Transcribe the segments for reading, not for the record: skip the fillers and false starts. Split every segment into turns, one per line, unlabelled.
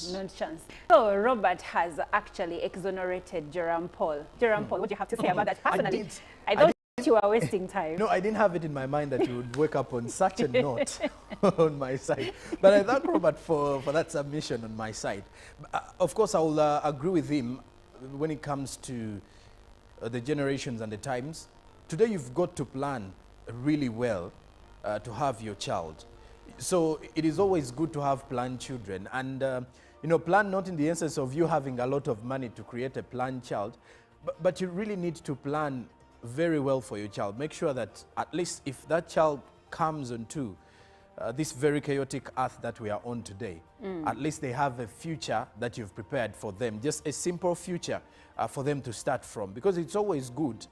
chance. No chance. So Robert has actually exonerated Jerome Paul. Jerome Paul, what do you have to say about that? Personally, I thought you were wasting time.
No, I didn't have it in my mind that you would wake up on such a note on my side. But I thank Robert for that submission on my side. Of course, I will agree with him when it comes to the generations and the times. Today, you've got to plan really well to have your child. So it is always good to have planned children. And, you know, plan not in the essence of you having a lot of money to create a planned child, but you really need to plan very well for your child. Make sure that at least if that child comes onto this very chaotic earth that we are on today, at least they have a future that you've prepared for them, just a simple future for them to start from. Because it's always good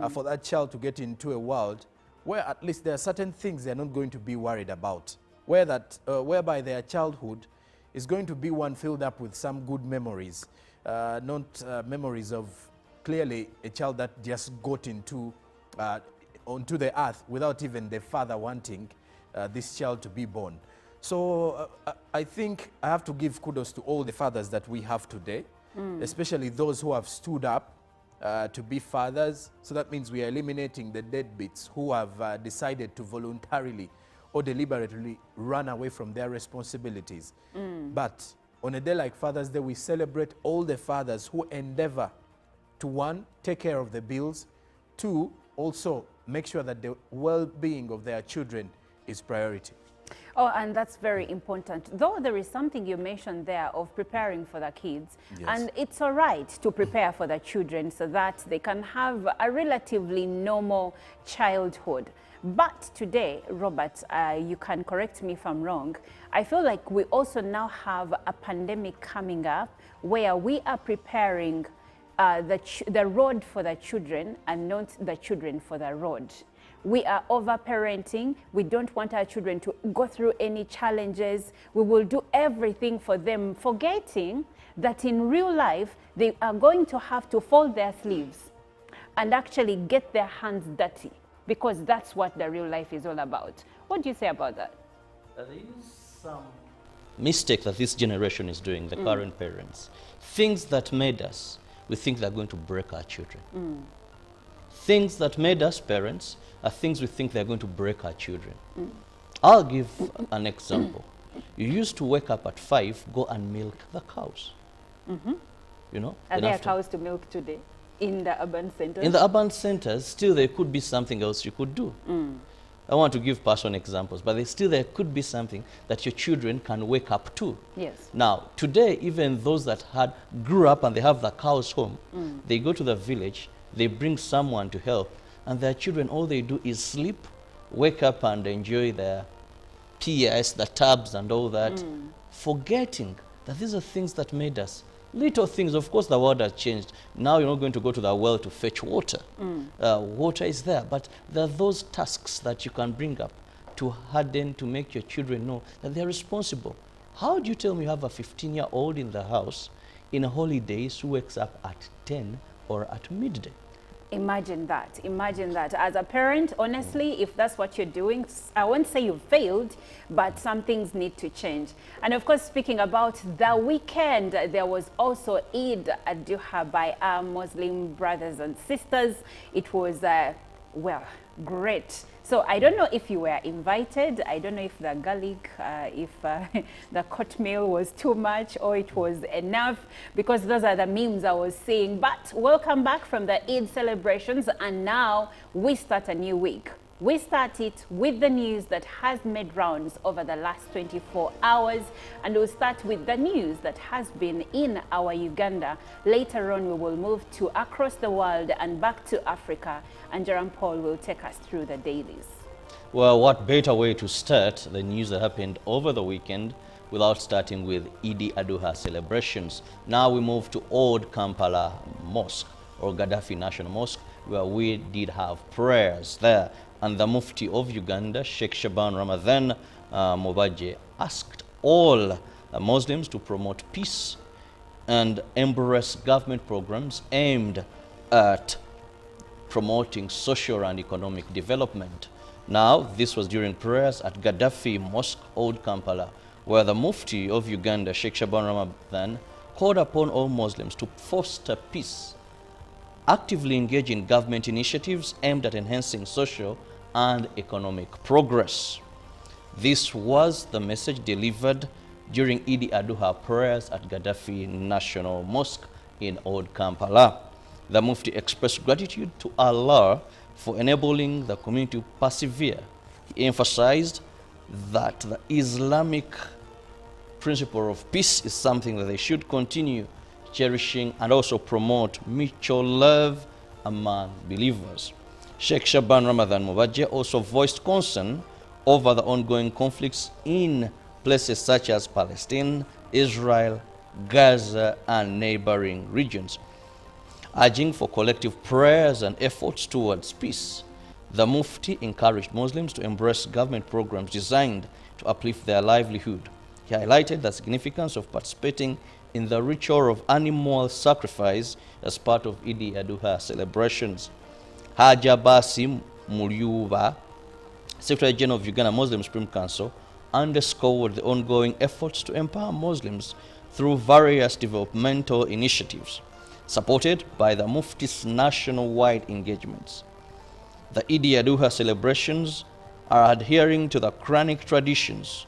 for that child to get into a world where at least there are certain things they're not going to be worried about, whereby their childhood is going to be one filled up with some good memories, not memories of clearly a child that just got into onto the earth without even the father wanting this child to be born. So I think I have to give kudos to all the fathers that we have today, especially those who have stood up to be fathers. So that means we are eliminating the deadbeats who have decided to voluntarily or deliberately run away from their responsibilities. But on a day like Father's Day, we celebrate all the fathers who endeavor to, one, take care of the bills, two, also make sure that the well-being of their children is priority.
Oh, and that's very important. Though there is something you mentioned there of preparing for the kids, yes. And it's all right to prepare for the children so that they can have a relatively normal childhood. But today, Robert, you can correct me if I'm wrong, I feel like we also now have a pandemic coming up where we are preparing the road for the children and not the children for the road. We are over-parenting. We don't want our children to go through any challenges. We will do everything for them, forgetting that in real life, they are going to have to fold their sleeves and actually get their hands dirty, because that's what the real life is all about. What do you say about that?
There is some mistake that this generation is doing, the current parents. Things that made us, we think they're going to break our children. Things that made us parents are things we think they're going to break our children. I'll give an example. You used to wake up at 5, go and milk the cows. You know?
Are there cows to milk today in the urban centers?
In the urban centers, still there could be something else you could do. I want to give personal examples, but still there could be something that your children can wake up to.
Yes.
Now, today, even those that grew up and they have the cows home, they go to the village, they bring someone to help, and their children, all they do is sleep, wake up and enjoy their PS, the tubs and all that, forgetting that these are things that made us. Little things, of course, the world has changed. Now you're not going to go to the well to fetch water. Water is there, but there are those tasks that you can bring up to harden, to make your children know that they're responsible. How do you tell me you have a 15-year-old in the house in holidays who wakes up at 10 or at midday?
Imagine that. Imagine that. As a parent, honestly, if that's what you're doing, I won't say you failed, but some things need to change. And of course, speaking about the weekend, there was also Eid Adha by our Muslim brothers and sisters. It was, well, great. So I don't know if you were invited. I don't know if the garlic, if the court meal was too much or it was enough, because those are the memes I was seeing. But welcome back from the Eid celebrations, and now we start a new week. We start it with the news that has made rounds over the last 24 hours, and we'll start with the news that has been in our Uganda. Later on, we will move to across the world and back to Africa, and Jerome Paul will take us through the dailies.
Well, what better way to start the news that happened over the weekend without starting with Eid Adha celebrations. Now we move to Old Kampala Mosque, or Gaddafi National Mosque, where we did have prayers there. And the Mufti of Uganda, Sheikh Shaban Ramadan Mobaje, asked all Muslims to promote peace and embrace government programs aimed at promoting social and economic development. Now, this was during prayers at Gaddafi Mosque, Old Kampala, where the Mufti of Uganda, Sheikh Shaban Ramadan, called upon all Muslims to foster peace, actively engage in government initiatives aimed at enhancing social and economic progress. This was the message delivered during Eid Adha prayers at Gaddafi National Mosque in Old Kampala. The Mufti expressed gratitude to Allah for enabling the community to persevere. He emphasized that the Islamic principle of peace is something that they should continue cherishing and also promote mutual love among believers. Sheikh Shaban Ramadan Mubajir also voiced concern over the ongoing conflicts in places such as Palestine, Israel, Gaza, and neighboring regions, urging for collective prayers and efforts towards peace. The Mufti encouraged Muslims to embrace government programs designed to uplift their livelihood. He highlighted the significance of participating in the ritual of animal sacrifice as part of Eid Adha celebrations. Haja Basim Mulyuba, Secretary General of Uganda Muslim Supreme Council, underscored the ongoing efforts to empower Muslims through various developmental initiatives, supported by the Mufti's nationwide engagements. The Eid Adha celebrations are adhering to the Quranic traditions,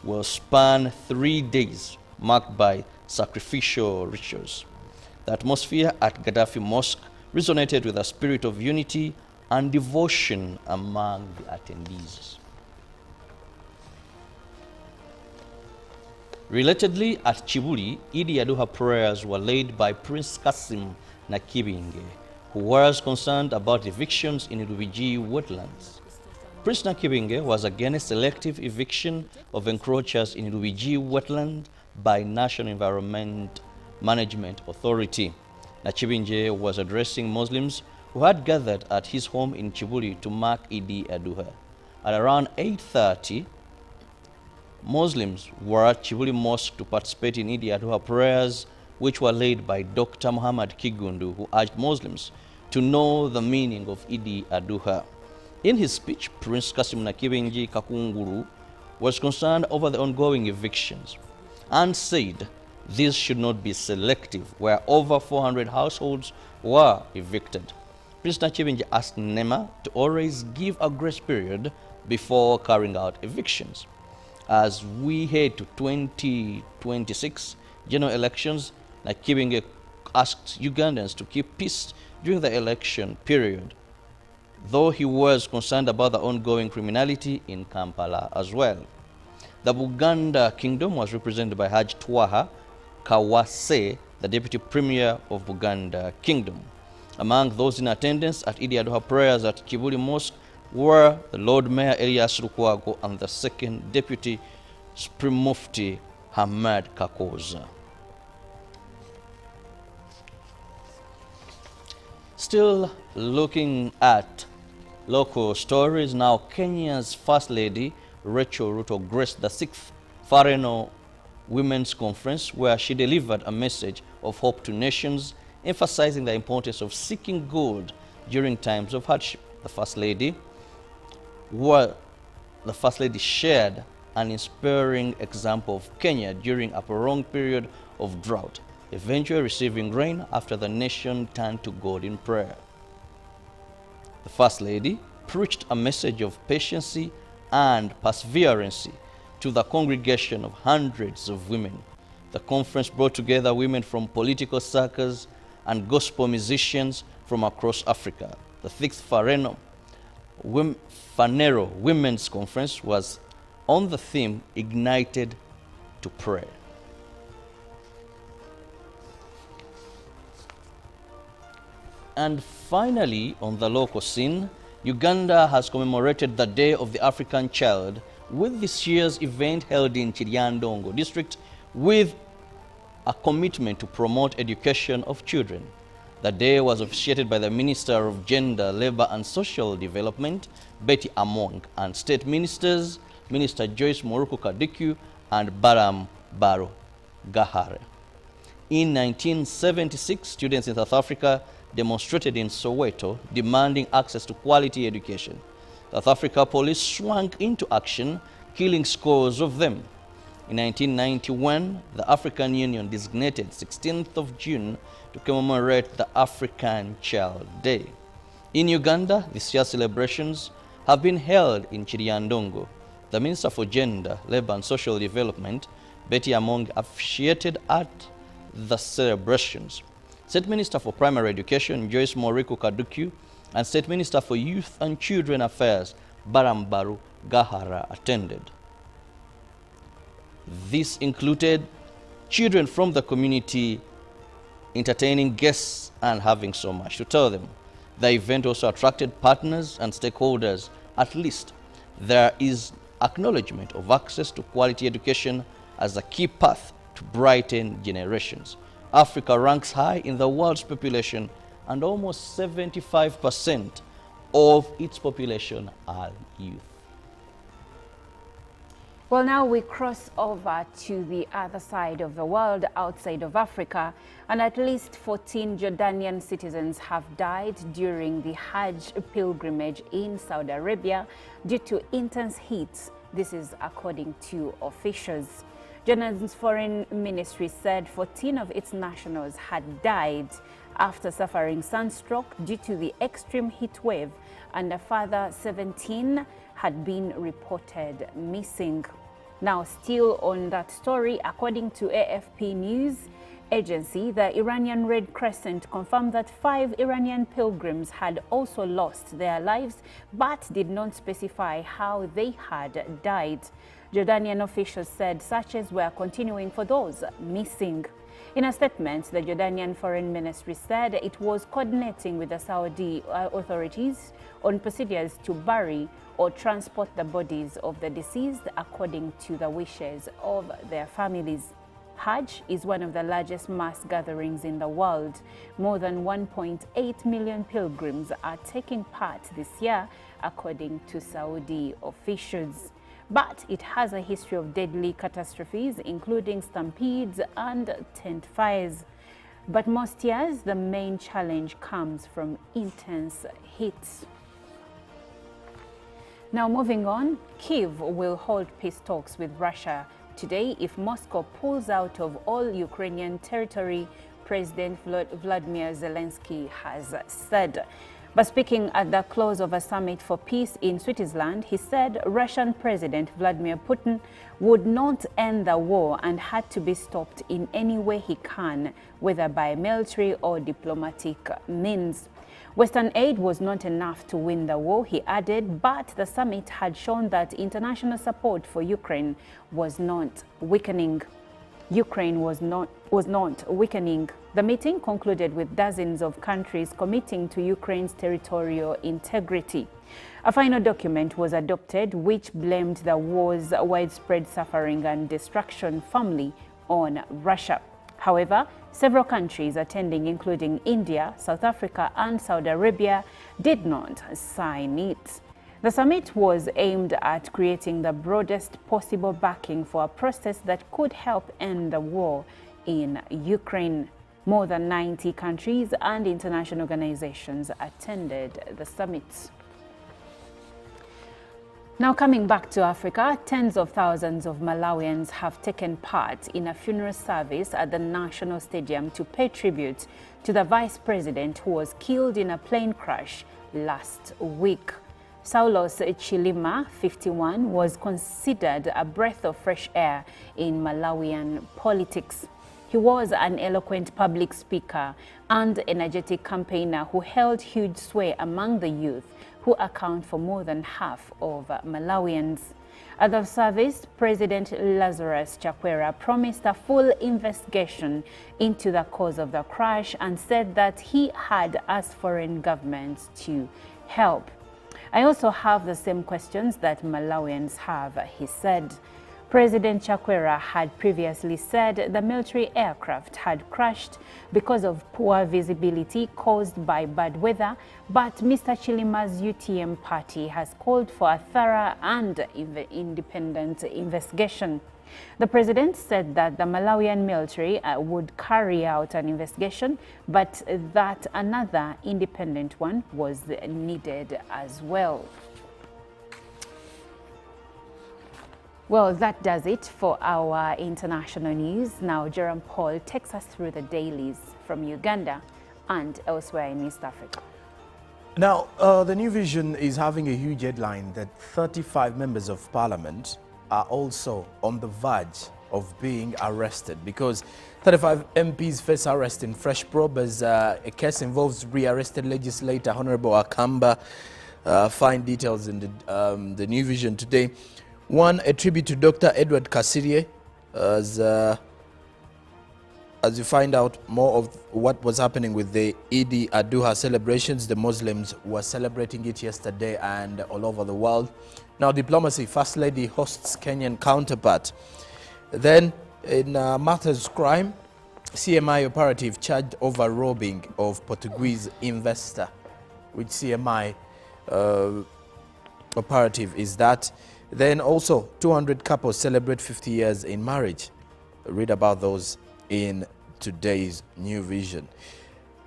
will span 3 days, marked by sacrificial rituals. The atmosphere at Gaddafi Mosque resonated with a spirit of unity and devotion among the attendees. Relatedly, at Chibuli, Eid Adha prayers were led by Prince Kasim Nakibinge, who was concerned about evictions in Rubiji wetlands. Prince Nakibinge was against selective eviction of encroachers in Rubiji wetland by National Environment Management Authority. Nakibinge was addressing Muslims who had gathered at his home in Chibuli to mark Eid Adha. At around 8:30, Muslims were at Chibuli Mosque to participate in Eid Adha prayers, which were led by Dr. Muhammad Kigundu, who urged Muslims to know the meaning of Eid Adha. In his speech, Prince Kasim Nakibingi Kakunguru was concerned over the ongoing evictions and said these should not be selective, where over 400 households were evicted. Prince Nakibingi asked NEMA to always give a grace period before carrying out evictions. As we head to 2026 general elections, Nakibinge asked Ugandans to keep peace during the election period, though he was concerned about the ongoing criminality in Kampala as well. The Buganda Kingdom was represented by Haj Twaha Kawase, the Deputy Premier of Buganda Kingdom. Among those in attendance at Eid Adha prayers at Chibuli Mosque were the Lord Mayor Elias Lukwago and the Second Deputy Supreme Mufti Hamad Kakoza. Still looking at local stories now, Kenya's First Lady Rachel Ruto graced the 6th Fareno Women's Conference, where she delivered a message of hope to nations, emphasizing the importance of seeking good during times of hardship. The First Lady shared an inspiring example of Kenya during a prolonged period of drought, eventually receiving rain after the nation turned to God in prayer. The First Lady preached a message of patience and perseverance to the congregation of hundreds of women. The conference brought together women from political circles and gospel musicians from across Africa. The 6th Fanero Women's Conference was on the theme Ignited to Pray. And finally, on the local scene, Uganda has commemorated the Day of the African Child with this year's event held in Kiryandongo district with a commitment to promote education of children. The day was officiated by the Minister of Gender, Labor and Social Development, Betty Among, and State Ministers, Minister Joyce Moruku Kadiku and Baram Baro Gahare. In 1976, students in South Africa demonstrated in Soweto demanding access to quality education. South Africa police swung into action, killing scores of them. In 1991, the African Union designated 16th of June to commemorate the African Child Day. In Uganda, this year's celebrations have been held in Chiriandongo. The Minister for Gender, Labour and Social Development, Betty Among, officiated at the celebrations. State Minister for Primary Education, Joyce Moriko Kaduku, and State Minister for Youth and Children Affairs, Barambaru Gahara, attended. This included children from the community entertaining guests and having so much to tell them. The event also attracted partners and stakeholders. At least there is acknowledgement of access to quality education as a key path to brighten generations. Africa ranks high in the world's population, and almost 75% of its population are youth.
Well, now we cross over to the other side of the world, outside of Africa, and at least 14 Jordanian citizens have died during the Hajj pilgrimage in Saudi Arabia due to intense heat. This is according to officials. Jordan's foreign ministry said 14 of its nationals had died after suffering sunstroke due to the extreme heat wave, and a further 17 had been reported missing. Now, still on that story, according to AFP News Agency, the Iranian Red Crescent confirmed that 5 Iranian pilgrims had also lost their lives, but did not specify how they had died. Jordanian officials said searches were continuing for those missing. In a statement, the Jordanian Foreign Ministry said it was coordinating with the Saudi authorities on procedures to bury or transport the bodies of the deceased according to the wishes of their families. Hajj is one of the largest mass gatherings in the world. More than 1.8 million pilgrims are taking part this year, according to Saudi officials. But it has a history of deadly catastrophes, including stampedes and tent fires. But most years, the main challenge comes from intense heat. Now, moving on, Kyiv will hold peace talks with Russia today if Moscow pulls out of all Ukrainian territory, President Vladimir Zelensky has said. But speaking at the close of a summit for peace in Switzerland, he said Russian President Vladimir Putin would not end the war and had to be stopped in any way he can, whether by military or diplomatic means. Western aid was not enough to win the war, he added, but the summit had shown that international support for Ukraine was not weakening. Ukraine was not weakening. The meeting concluded with dozens of countries committing to Ukraine's territorial integrity. A final document was adopted which blamed the war's widespread suffering and destruction firmly on Russia. However, several countries attending, including India, South Africa, and Saudi Arabia, did not sign it. The summit was aimed at creating the broadest possible backing for a process that could help end the war in Ukraine. More than 90 countries and international organizations attended the summit. Now, coming back to Africa, tens of thousands of Malawians have taken part in a funeral service at the National Stadium to pay tribute to the vice president who was killed in a plane crash last week. Saulos Chilima, 51, was considered a breath of fresh air in Malawian politics. He was an eloquent public speaker and energetic campaigner who held huge sway among the youth, who account for more than half of Malawians. At the service, President Lazarus Chakwera promised a full investigation into the cause of the crash and said that he had asked foreign governments to help. I also have the same questions that Malawians have, he said. President Chakwera had previously said the military aircraft had crashed because of poor visibility caused by bad weather, but Mr. Chilima's UTM party has called for a thorough and independent investigation. The president said that the Malawian military would carry out an investigation, but that another independent one was needed as well. Well, that does it for our international news. Now, Jerome Paul takes us through the dailies from Uganda and elsewhere in East Africa.
Now, the New Vision is having a huge headline that 35 members of parliament are also on the verge of being arrested because 35 MPs face arrest in fresh probe as a case involves re-arrested legislator Honorable Akamba. Find details in the New Vision today. One, a tribute to Dr. Edward Kasirye as you find out more of what was happening with the Eid al-Adha celebrations. The Muslims were celebrating it yesterday and all over the world. Now, diplomacy, First Lady hosts Kenyan counterpart. Then, in matters crime, CMI operative charged over robbing of Portuguese investor. Which CMI operative is that? Then also, 200 couples celebrate 50 years in marriage. Read about those in today's New Vision.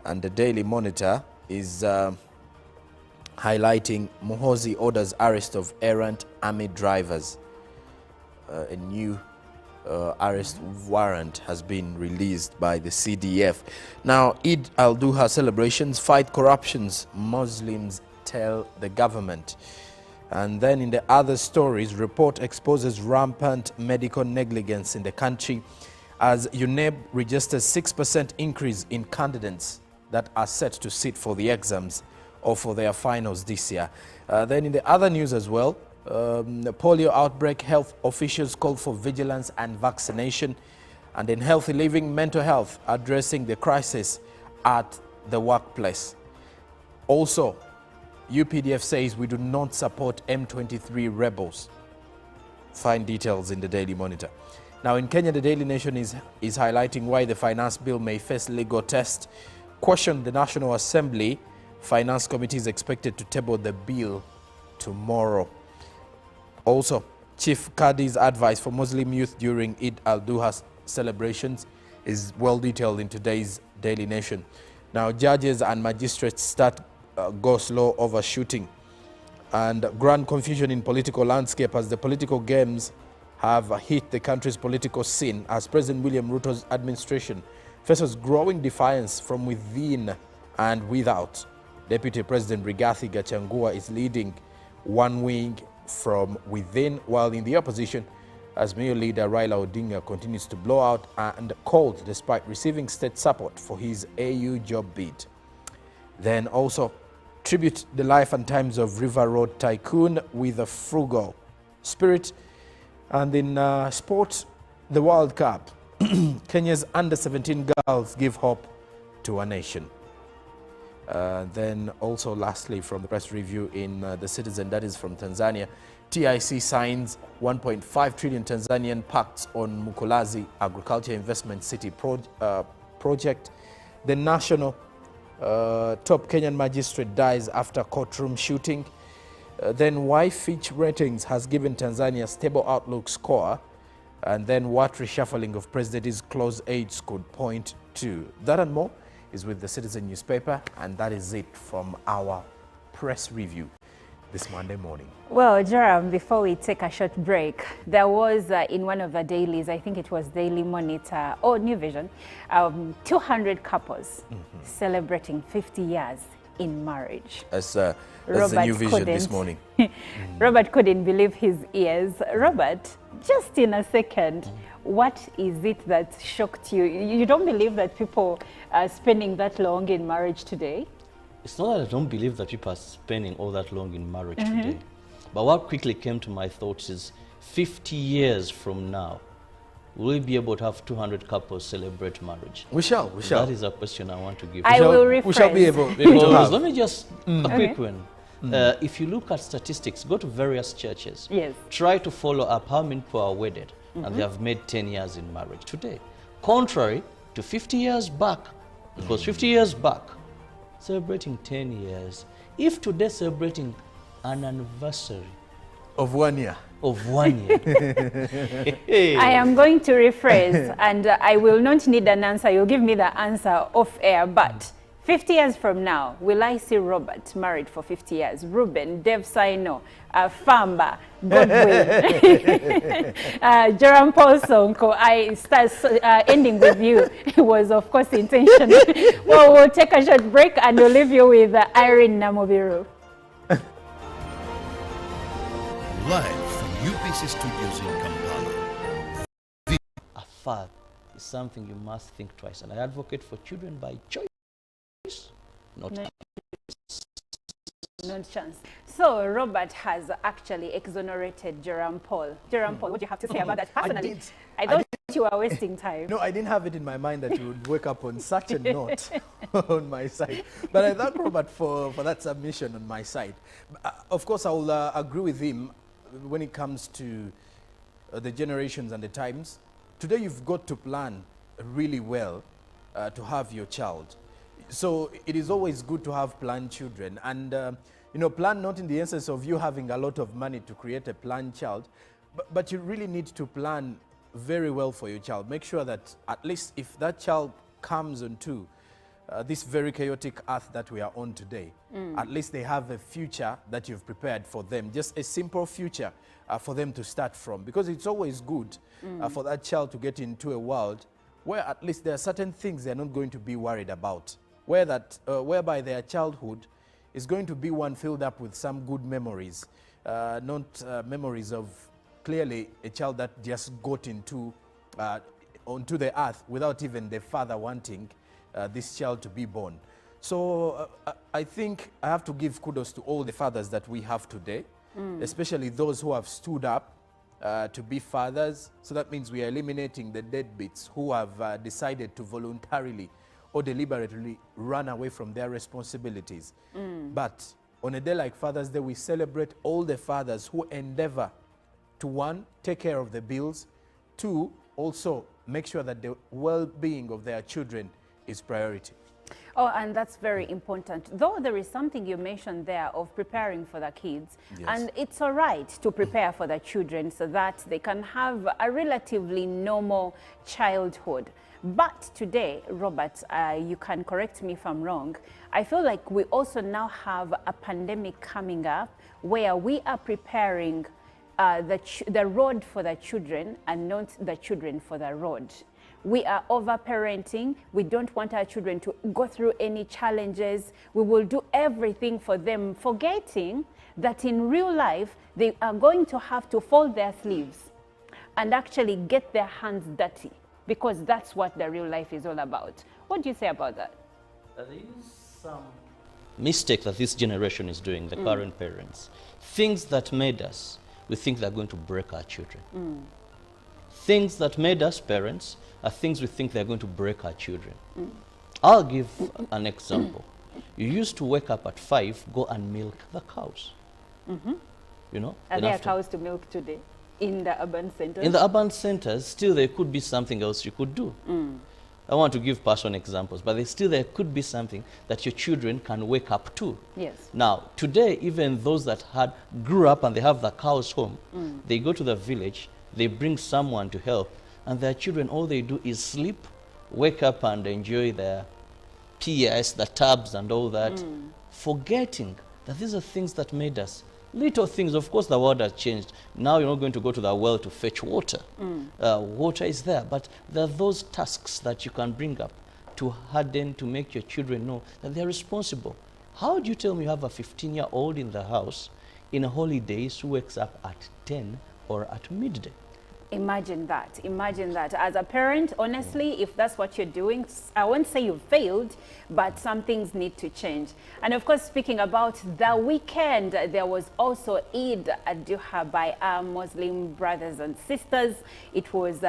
And the Daily Monitor is highlighting Muhoozi orders arrest of errant army drivers. A new arrest warrant has been released by the CDF. Now, Eid al-Adha celebrations, fight corruptions, Muslims tell the government. And then in the other stories, report exposes rampant medical negligence in the country as UNEB registers 6% increase in candidates that are set to sit for the exams or for their finals this year. Then in the other news as well, the polio outbreak, health officials call for vigilance and vaccination. And in healthy living, mental health, addressing the crisis at the workplace. Also, UPDF says we do not support M23 rebels. Find details in the Daily Monitor. Now in Kenya, the Daily Nation is highlighting why the finance bill may face legal test. Question the National Assembly. Finance Committee is expected to table the bill tomorrow. Also, Chief Kadi's advice for Muslim youth during Eid al-Adha celebrations is well detailed in today's Daily Nation. Now, judges and magistrates start go slow over shooting, and grand confusion in political landscape as the political games have hit the country's political scene as President William Ruto's administration faces growing defiance from within and without. Deputy President Rigathi Gachagua is leading one wing from within, while in the opposition, as Mayor leader Raila Odinga continues to blow out and cold despite receiving state support for his AU job bid. Then also, tribute the life and times of River Road tycoon with a frugal spirit. And in sport, the World Cup, Kenya's under-17 girls give hope to a nation. Then also lastly from the press review in The Citizen, that is from Tanzania, TIC signs 1.5 trillion Tanzanian pacts on Mukulazi Agriculture Investment City project. The national top Kenyan magistrate dies after courtroom shooting. Then why Fitch Ratings has given Tanzania stable outlook score. And then what reshuffling of president's close aides could point to. That and more is with the Citizen newspaper, and that is it from our press review this Monday morning.
Well, Jerome, before we take a short break, there was in one of the dailies, I think it was Daily Monitor or New Vision, 200 couples celebrating 50 years in marriage.
That's the New Vision this morning.
Robert couldn't believe his ears. Robert, just in a second, what is it that shocked you? You don't believe that people are spending that long in marriage today?
It's not that I don't believe that people are spending all that long in marriage today. But what quickly came to my thoughts is 50 years from now, will we be able to have 200 couples celebrate marriage?
We shall.
That is a question I want to give.
I will rephrase.
We shall be able to
because let me just, a quick one. If you look at statistics, go to various churches.
Yes.
Try to follow up how many people are wedded and they have made 10 years in marriage today. Contrary to 50 years back, because 50 years back, celebrating 10 years, if today celebrating an anniversary
of 1 year.
Of 1 year.
I am going to rephrase, and I will not need an answer. You'll give me the answer off air, but 50 years from now, will I see Robert married for 50 years? Ruben, Dev Saino, Famba, Godwin, Jerome Paul Sonko. I start ending with you. It was, of course, intentional. Well, we'll take a short break and we'll leave you with Irene Namubiru.
Live from UPC Studios in Kampala.
A father is something you must think twice. And I advocate for children by choice, not
chance. So Robert has actually exonerated Jerome Paul. Jerome Paul, what do you have to say about that personally? I thought you were wasting time.
No, I didn't have it in my mind that you would wake up on such a note on my side. But I thank Robert for that submission on my side. Of course, I will agree with him when it comes to the generations and the times. Today, you've got to plan really well to have your child. So it is always good to have planned children. And, you know, plan not in the essence of you having a lot of money to create a planned child, but you really need to plan very well for your child. Make sure that at least if that child comes onto this very chaotic earth that we are on today, at least they have a future that you've prepared for them, just a simple future for them to start from. Because it's always good for that child to get into a world where at least there are certain things they're not going to be worried about, whereby their childhood is going to be one filled up with some good memories, not memories of clearly a child that just got into onto the earth without even the father wanting this child to be born. So I think I have to give kudos to all the fathers that we have today, especially those who have stood up to be fathers. So that means we are eliminating the deadbeats who have decided to voluntarily or deliberately run away from their responsibilities. But on a day like Father's Day, we celebrate all the fathers who endeavor to, one, take care of the bills, two, also make sure that the well-being of their children is priority.
Oh, and that's very important. Though there is something you mentioned there of preparing for the kids, and it's all right to prepare for the children so that they can have a relatively normal childhood. But today, Robert, you can correct me if I'm wrong, I feel like we also now have a pandemic coming up where we are preparing the road for the children and not the children for the road. We are over-parenting. We don't want our children to go through any challenges. We will do everything for them, forgetting that in real life, they are going to have to fold their sleeves and actually get their hands dirty, because that's what the real life is all about. What do you say about that?
There is some mistake that this generation is doing, the current parents. Things that made us, we think they're going to break our children. Things that made us parents are things we think they're going to break our children. I'll give an example. You used to wake up at 5, go and milk the cows. You know?
Are there cows to milk today in the urban centers?
In the urban centers, still there could be something else you could do. I want to give personal examples, but there could be something that your children can wake up to.
Yes.
Now, today, even those that grew up and they have the cows home, they go to the village, they bring someone to help, and their children, all they do is sleep, wake up and enjoy their PS, the tubs and all that, forgetting that these are things that made us. Little things, of course, the world has changed. Now you're not going to go to the well to fetch water. Water is there, but there are those tasks that you can bring up to harden, to make your children know that they're responsible. How do you tell me you have a 15-year-old in the house in a holidays who wakes up at 10 or at midday?
Imagine that. Imagine that. As a parent, honestly, if that's what you're doing, I won't say you failed, but some things need to change. And of course, speaking about the weekend, there was also Eid Adha by our Muslim brothers and sisters. It was,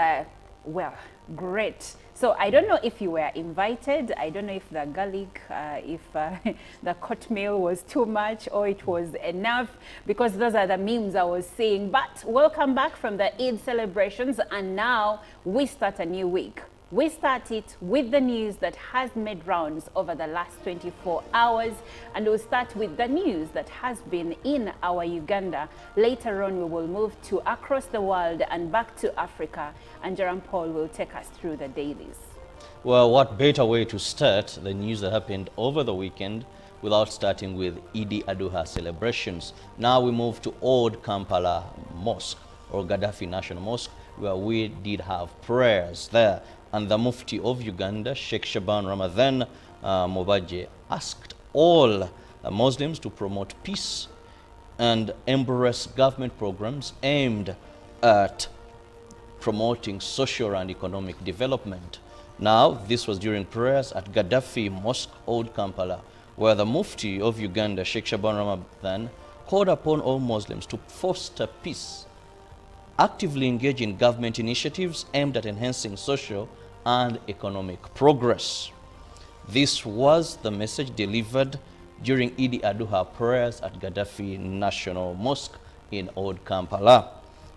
well, great. So I don't know if you were invited. I don't know if the garlic, if the court meal was too much or it was enough, because those are the memes I was seeing. But welcome back from the Eid celebrations, and now we start a new week. We start it with the news that has made rounds over the last 24 hours, and we'll start with the news that has been in our Uganda. Later on, we will move to across the world and back to Africa, and Jerome Paul will take us through the dailies.
Well, what better way to start the news that happened over the weekend without starting with Idi Aduha celebrations. Now we move to Old Kampala Mosque, or Gaddafi National Mosque, where we did have prayers there. And the Mufti of Uganda, Sheikh Shaban Ramadan Mubaje, asked all Muslims to promote peace and embrace government programs aimed at promoting social and economic development. Now, this was during prayers at Gaddafi Mosque, Old Kampala, where the Mufti of Uganda, Sheikh Shaban Ramadan, called upon all Muslims to foster peace, actively engage in government initiatives aimed at enhancing social and economic progress. This was the message delivered during Idi Aduha prayers at Gaddafi National Mosque in Old Kampala.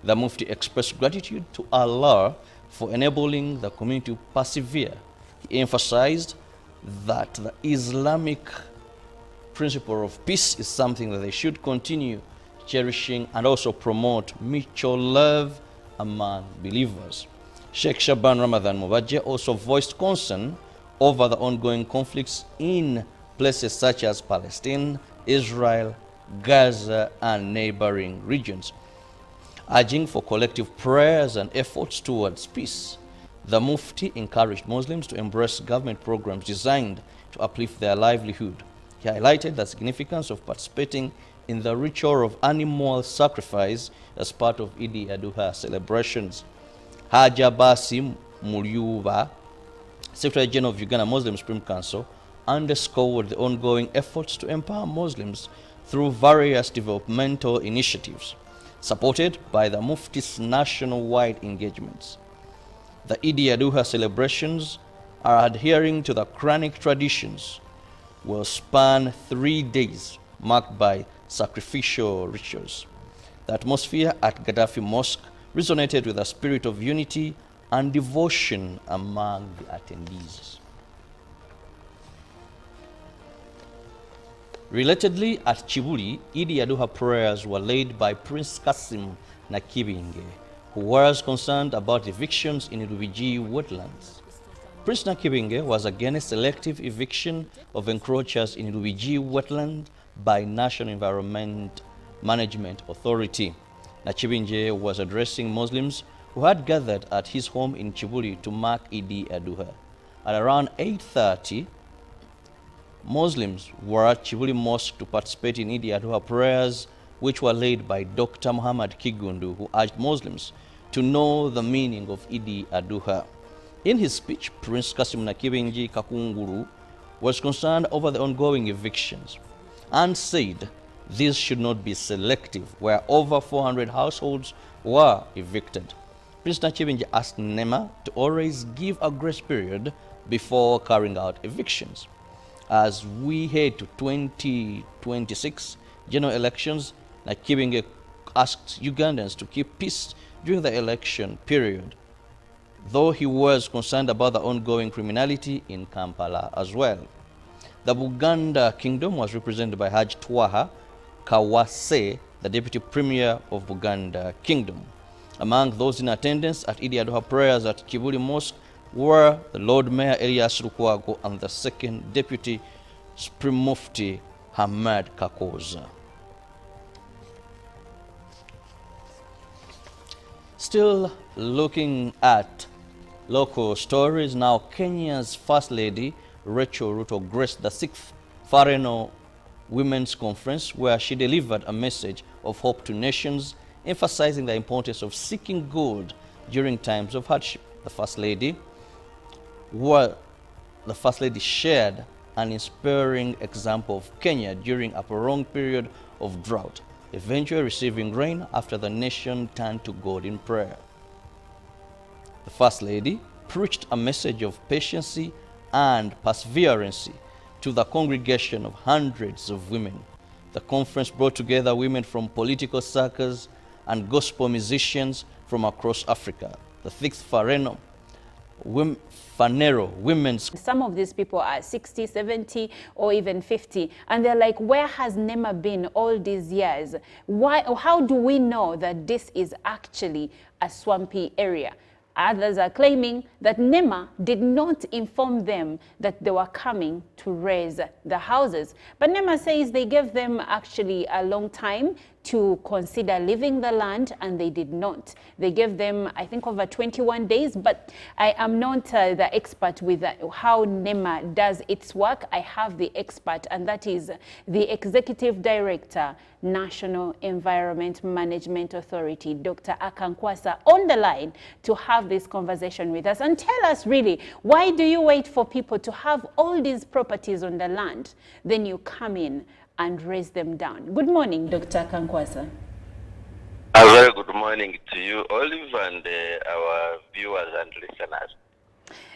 The Mufti expressed gratitude to Allah for enabling the community to persevere. He emphasized that the Islamic principle of peace is something that they should continue cherishing and also promote mutual love among believers. Sheikh Shaban Ramadan Mubaje also voiced concern over the ongoing conflicts in places such as Palestine, Israel, Gaza, and neighboring regions, urging for collective prayers and efforts towards peace. The Mufti encouraged Muslims to embrace government programs designed to uplift their livelihood. He highlighted the significance of participating in the ritual of animal sacrifice as part of Idi Aduha celebrations. Haja Basim Mulyuba, Secretary General of Uganda Muslim Supreme Council, underscored the ongoing efforts to empower Muslims through various developmental initiatives, supported by the Mufti's nationwide engagements. The Idi Aduha celebrations are adhering to the Quranic traditions, will span 3 days, marked by sacrificial rituals. The atmosphere at Gaddafi Mosque resonated with a spirit of unity and devotion among the attendees. Relatedly, at Chibuli, Idi Aduha prayers were led by Prince Kasim Nakibinge, who was concerned about evictions in Rubiji wetlands. Prince Nakibinge was against selective eviction of encroachers in Rubiji wetland by National Environment Management Authority. Nakibinge was addressing Muslims who had gathered at his home in Chibuli to mark Idi Aduha. At around 8:30, Muslims were at Chibuli Mosque to participate in Idi Aduha prayers, which were led by Dr. Muhammad Kigundu, who urged Muslims to know the meaning of Idi Aduha. In his speech, Prince Kasim Nakibingi Kakunguru was concerned over the ongoing evictions and said these should not be selective, where over 400 households were evicted. Prince Nakibingi asked NEMA to always give a grace period before carrying out evictions. As we head to 2026 general elections, Nakibinge asked Ugandans to keep peace during the election period, though he was concerned about the ongoing criminality in Kampala as well. The Buganda Kingdom was represented by Haj Twaha Kawase, the Deputy Premier of Buganda Kingdom. Among those in attendance at Idi Aduha prayers at Chibuli Mosque were the Lord Mayor Elias Lukwago and the Second Deputy Supreme Mufti Hamad Kakoza. Still looking at local stories now, Kenya's First Lady Rachel Ruto graced the 6th Fareno Women's Conference, where she delivered a message of hope to nations, emphasizing the importance of seeking good during times of hardship. The First Lady shared an inspiring example of Kenya during a prolonged period of drought, eventually receiving rain after the nation turned to God in prayer. The First Lady preached a message of patience and perseverance to the congregation of hundreds of women. The conference brought together women from political circles and gospel musicians from across Africa. The 6th Fanero Women's.
Some of these people are 60, 70, or even 50, and they're like, where has NEMA been all these years? Why? How do we know that this is actually a swampy area? Others are claiming that NEMA did not inform them that they were coming to raise the houses. But NEMA says they gave them actually a long time to consider leaving the land, and they did not. They gave them, I think, over 21 days, but I am not the expert with how NEMA does its work. I have the expert, and that is the Executive Director, National Environment Management Authority, Dr. Akankwasa, on the line to have this conversation with us. And tell us really, why do you wait for people to have all these properties on the land, then you come in and raise them down? Good morning, Dr. Akankwasa.
A very good morning to you, Olive, and our viewers and listeners.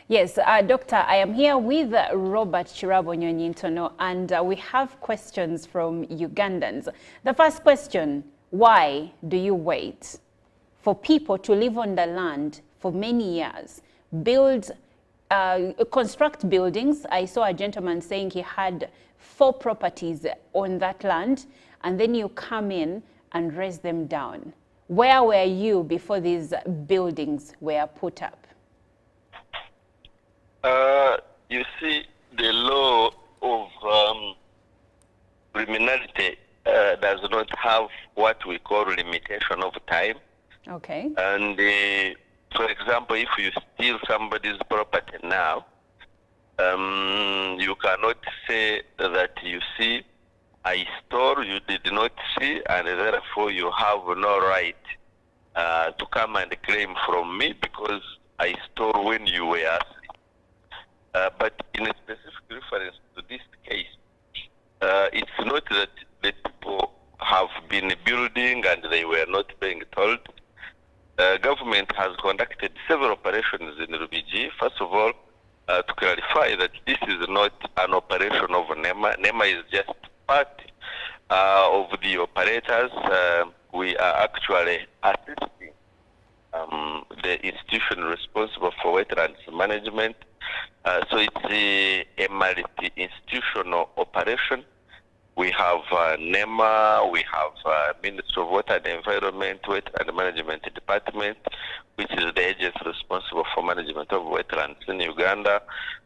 Yes, Doctor, I am here with Robert Chirabo Nyonyintono, and we have questions from Ugandans. The first question: why do you wait for people to live on the land for many years, construct buildings? I saw a gentleman saying he had 4 properties on that land, and then you come in and raise them down. Where were you before these buildings were put up?
You see, the law of criminality does not have what we call limitation of time.
Okay.
And for example, if you steal somebody's property now, you cannot say that, you see, I stole, you did not see, and therefore you have no right to come and claim from me because I stole when you were asleep. But in a specific reference to this case, it's not that the people have been building and they were not being told. Government has conducted several operations in Rubiji. First of all, to clarify that this is not an operation of NEMA. NEMA is just part of the operators. We are actually assisting the institution responsible for wetlands management. So it's a multi-institutional operation. We have NEMA, we have Ministry of Water and Environment, Wetland Management Department, which is the agency responsible for management of wetlands in Uganda.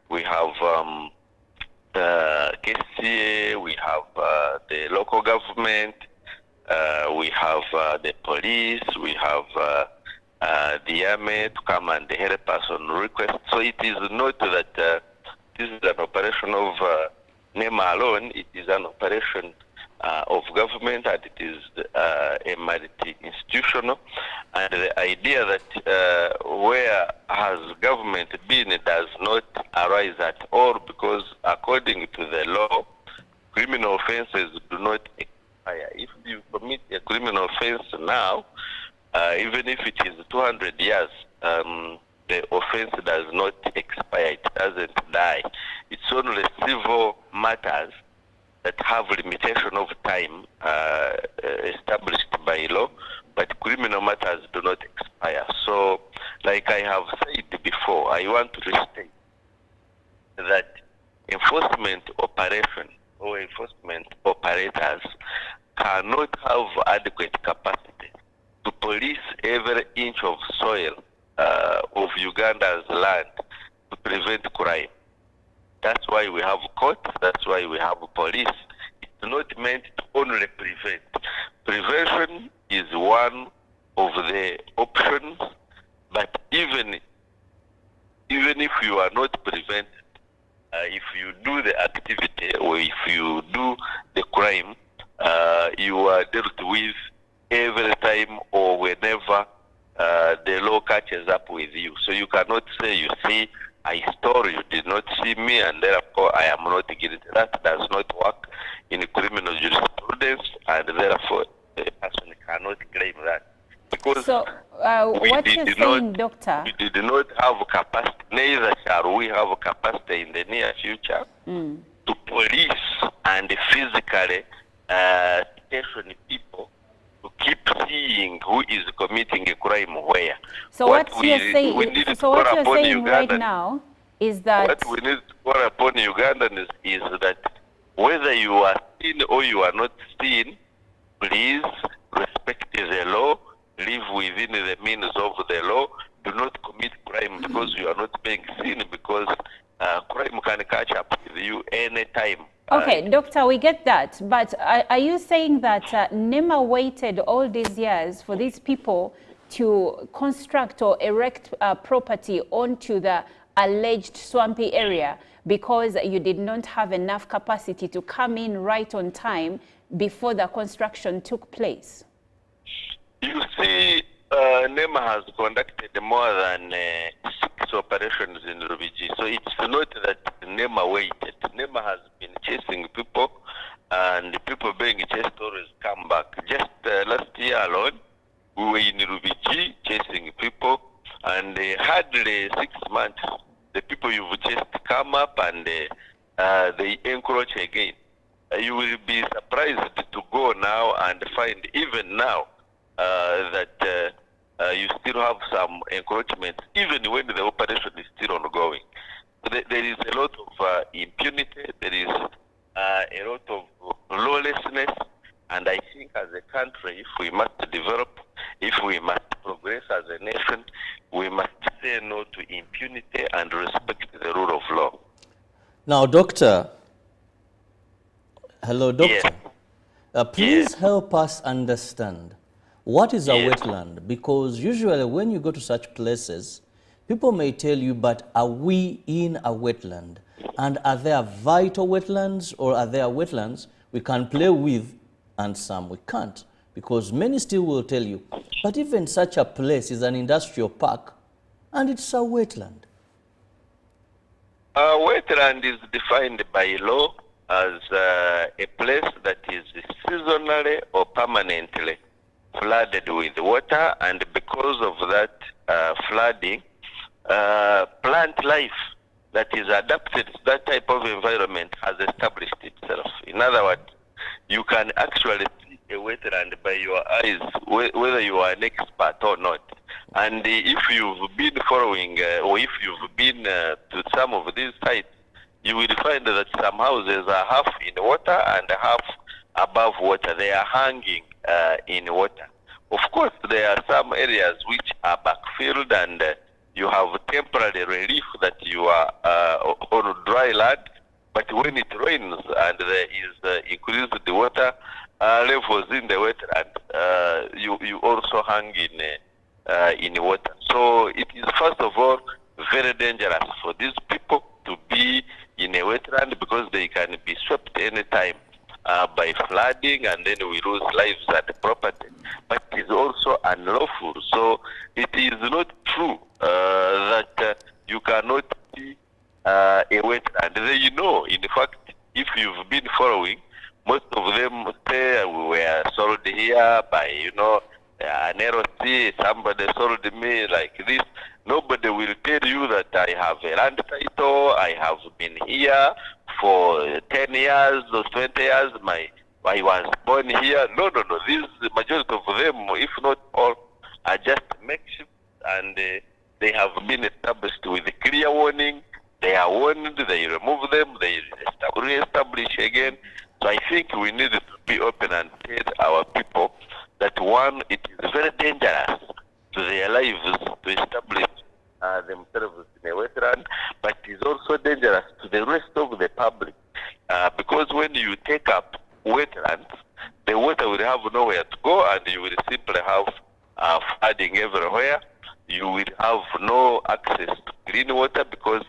We have KCA, we have the local government, we have the police, we have the army to come and help us on request. So it is not that this is an operation of NEMA alone. It is an operation of government, and it is a multi-institutional. And the idea that where has government been does not arise at all, because according to the law, criminal offenses do not expire. If you commit a criminal offense now, even if it is 200 years, the offense does not expire, it doesn't die. It's only civil matters that have limitation of time established by law, but criminal matters do not expire. So, like I have said before, I want to restate that enforcement operation or enforcement operators cannot have adequate capacity to police every inch of soil of Uganda's land to prevent crime. That's why we have courts, that's why we have police. It's not meant to only prevent. Prevention is one of the options, but even if you are not prevented, if you do the activity or if you do the crime, you are dealt with every time or whenever the law catches up with you. So you cannot say, you see, I stole, you did not see me, and therefore I am not guilty. That does not work in criminal jurisprudence, and therefore the person cannot claim that. Because
so, what you're saying, Doctor?
We did not have capacity, neither shall we have capacity in the near future to police and physically station people to keep seeing who is committing a crime where.
So what you're saying right now is that
what we need to call upon Ugandans is that whether you are seen or you are not seen, please respect the law, live within the means of the law, do not commit crime because you are not being seen, because crime can catch up with you anytime.
Okay, doctor, we get that. But are you saying that NEMA waited all these years for these people to construct or erect property onto the alleged swampy area because you did not have enough capacity to come in right on time before the construction took place?
You see, NEMA has conducted more than 6 operations in Rubiji. So it's not that NEMA waited. NEMA has been chasing people, and the people being chased always come back. Just last year alone, we were in Rubiji chasing people, and hardly 6 months, the people you've chased come up and they encroach again. You will be surprised to go now and find even now that you still have some encroachments, even when the operation is still ongoing. So there is a lot of impunity, there is a lot of lawlessness, and I think as a country, if we must develop, if we must progress as a nation, we must say no to impunity and respect the rule of law.
Now, Doctor, hello, Doctor.
Yes.
Please help us understand what is a wetland, because usually when you go to such places, people may tell you, but are we in a wetland? And are there vital wetlands, or are there wetlands we can play with and some we can't? Because many still will tell you, but even such a place is an industrial park and it's a wetland.
Wetland is defined by law as a place that is seasonally or permanently flooded with water, and because of that flooding, plant life that is adapted to that type of environment has established itself. In other words, you can actually see a wetland by your eyes, whether you are an expert or not. And if you've been following, or if you've been to some of these sites, you will find that some houses are half in water and half above water. They are hanging in water. Of course, there are some areas which are backfilled, and you have temporary relief that you are on dry land. But when it rains and there is increased water levels in the wetland, you also hang in water. So it is first of all very dangerous for these people to be in a wetland, because they can be swept anytime by flooding, and then we lose lives and property. But it is also unlawful. So it is not true that you cannot be a wetland. They know, in fact, if you've been following, most of them say we were sold here by, an LC, somebody sold me like this. Nobody will tell you that I have a land title, I have been here for 10 years or 20 years, I was born here. No. These, the majority of them, if not all, are just makeshift, and they have been established with a clear warning. They are warned, they remove them, they re-establish again. So I think we need to be open and tell our people that, one, it is very dangerous to their lives to establish themselves in a wetland, but it is also dangerous to the rest of the public, because when you take up wetlands, the water will have nowhere to go, and you will simply have flooding everywhere. You will have no access to clean water, because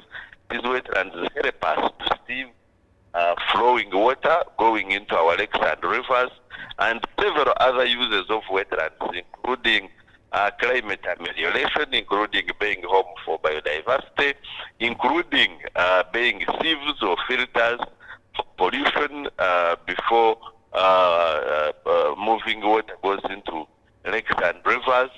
these wetlands help us to sieve flowing water going into our lakes and rivers, and several other uses of wetlands, including climate amelioration, including being home for biodiversity, including being sieves or filters for pollution before moving water goes into lakes and rivers,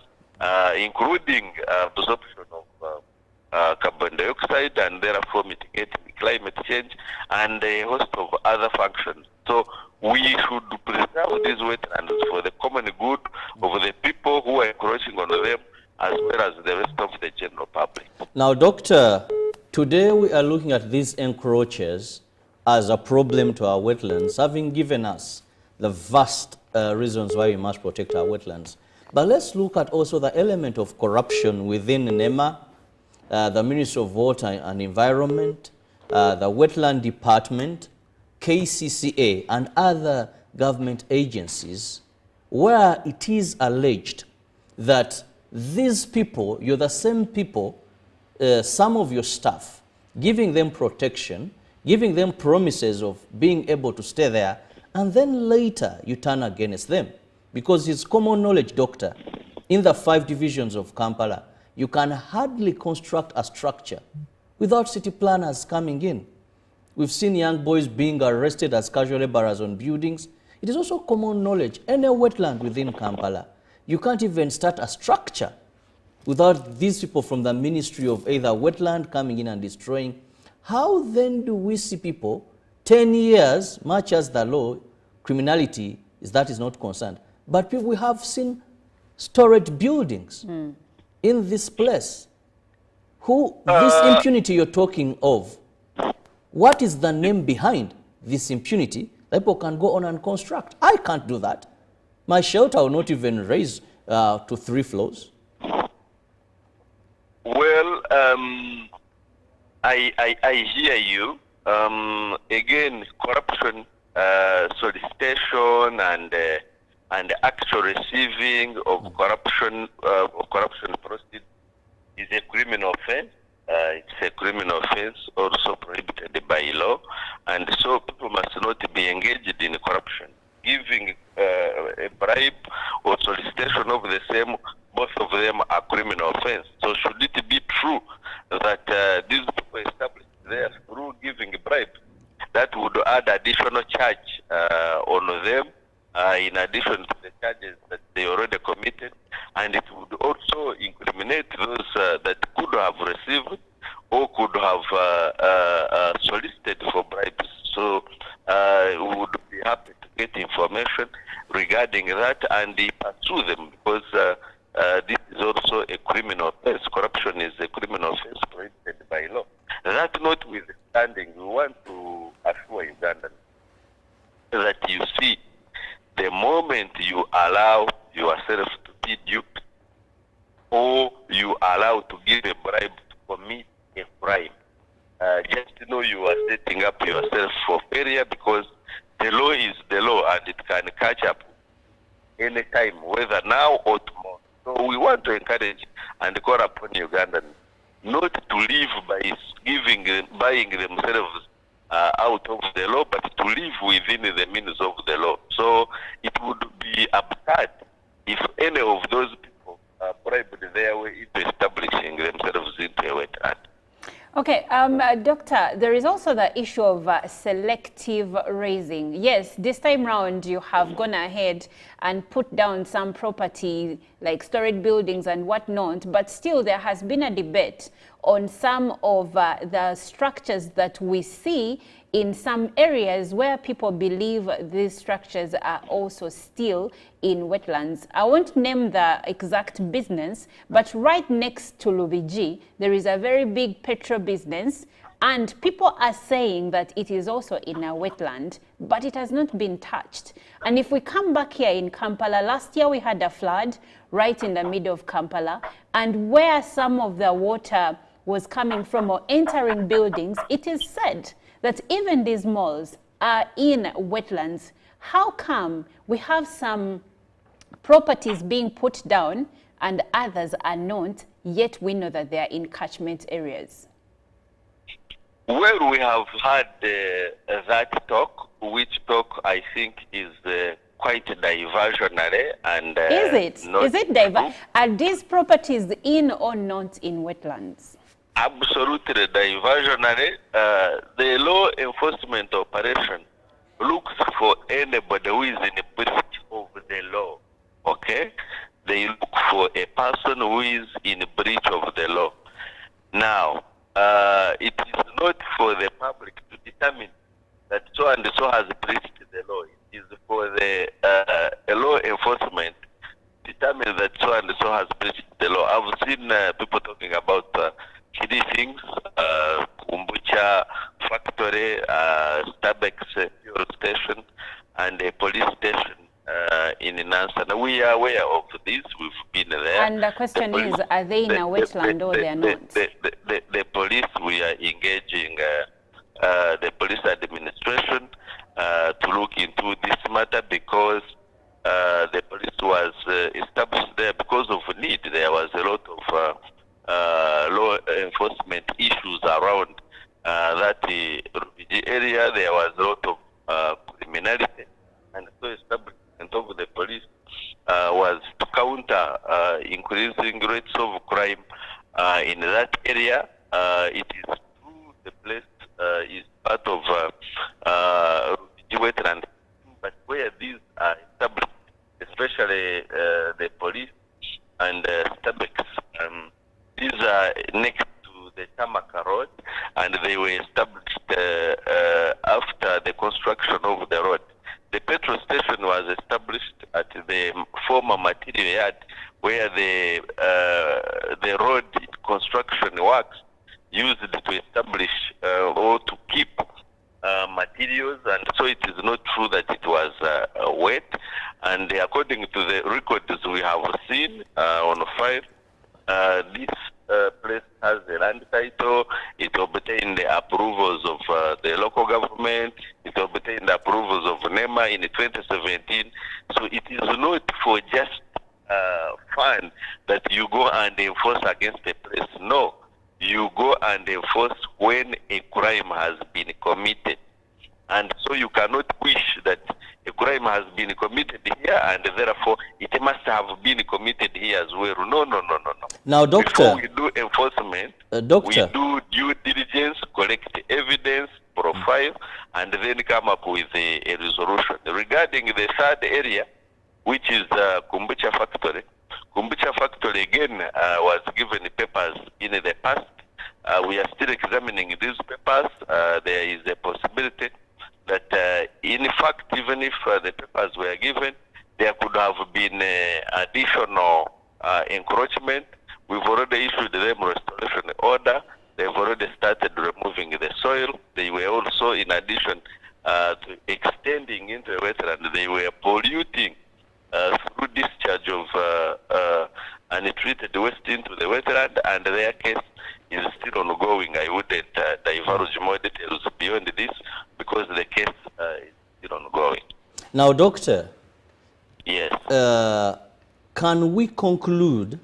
including absorption of carbon dioxide, and therefore mitigating climate change, and a host of other functions. So we should preserve these wetlands for the common good of the people who are encroaching on them, as well as the rest of the general public.
Now, Doctor, today we are looking at these encroaches as a problem to our wetlands, having given us the vast reasons why we must protect our wetlands. But let's look at also the element of corruption within NEMA, the Ministry of Water and Environment, the Wetland Department, KCCA, and other government agencies, where it is alleged that these people, you're the same people, some of your staff, giving them protection, giving them promises of being able to stay there, and then later you turn against them. Because it's common knowledge, Doctor, in the 5 divisions of Kampala, you can hardly construct a structure without city planners coming in. We've seen young boys being arrested as casual laborers on buildings. It is also common knowledge, any wetland within Kampala, you can't even start a structure without these people from the Ministry of either Wetland coming in and destroying. How then do we see people 10 years, much as the law, criminality is not concerned, but people, we have seen storage buildings in this place. This impunity you're talking of, what is the name behind this impunity? People can go on and construct. I can't do that. My shelter will not even raise to 3 floors.
Well, I hear you. Again, corruption, solicitation, and actual receiving of corruption proceeds is a criminal offense. It's a criminal offense, also prohibited by law, and so people must not be engaged in corruption. Giving a bribe or solicitation of the same, both of them are criminal offense. So should it be true that these people established there through giving a bribe, that would add additional charge on them in addition to the charges that they already committed, and it would also incriminate those that could have received or could have solicited for bribes. So we would be happy to get information regarding that and pursue them, because this is also a criminal offense. Corruption is a criminal offense prohibited by law. That notwithstanding, we want to assure Ugandans that you see, the moment you allow yourself to be duped or you allow to give a bribe to commit a crime, just know you are setting up yourself for failure, because the law is the law and it can catch up anytime, whether now or tomorrow. So we want to encourage and call upon Ugandans not to live by buying themselves out of the law, but to live within the means of the law. So it would be absurd if any of those people bribed their way into establishing themselves into a wetland.
Okay, Doctor, there is also the issue of selective raising. Yes, this time round you have gone ahead and put down some property like storage buildings and whatnot, but still there has been a debate on some of the structures that we see in some areas where people believe these structures are also still in wetlands. I won't name the exact business, but right next to Lubigi, there is a very big petro business, and people are saying that it is also in a wetland, but it has not been touched. And if we come back here in Kampala, last year we had a flood right in the middle of Kampala, and where some of the water was coming from or entering buildings, it is said that even these malls are in wetlands. How come we have some properties being put down and others are not, yet we know that they are in catchment areas?
Well, we have had that talk, which talk I think is quite diversionary. And
is it are these properties in or not in wetlands?
Absolutely diversionary. The law enforcement operation looks for anybody who is in breach of the law. Okay? They look for a person who is in breach of the law. Now, it is not for the public to determine that so and so has breached the law. It is for the law enforcement to determine that so and so has breached the law. I've seen people talking about kiddie things, kombucha factory, Starbucks fuel station, and a police station in Nansana. We are aware of this. We've
And the question is, are they in a wetland or they are not?
The police, we are engaging the police administration to look into this matter because the police was established there because of need. There was a lot of law enforcement issues around that area. There was a lot of criminality, and so establishment of the police was to counter increasing rates of crime in that area. It is true the place is part of wetland, but where these are established, especially the police and Starbucks, these are next to the Tamaka Road, and they were established after the construction of the road. The petrol station was established at the former material yard where the road construction works used to establish or to keep materials, and so it is not true that it was wet. And according to the records we have seen on file, this place has a land title. It obtained the approvals of the local government. It obtained the approvals of NEMA in 2017. So it is not for just fun that you go and enforce against a place. No, you go and enforce when a crime has been committed. And so you cannot wish that a crime has been committed here and therefore it must have been committed here as well. No.
Now, Doctor,
before we do enforcement,
Doctor,
we do due diligence, collect evidence, profile, and then come up with a resolution. Regarding the third area, which is Kombucha factory. Kombucha factory again was given papers in the past. We are still examining these papers. There is a possibility that in fact, even if the papers were given, there could have been additional encroachment. We've already issued them restoration order. They've already started removing the soil. They were also, in addition to extending into the wetland, they were polluting through discharge of untreated waste into the wetland, and their case is still ongoing. I wouldn't divulge more details beyond this because the case is still ongoing.
Now, Doctor,
yes,
can we conclude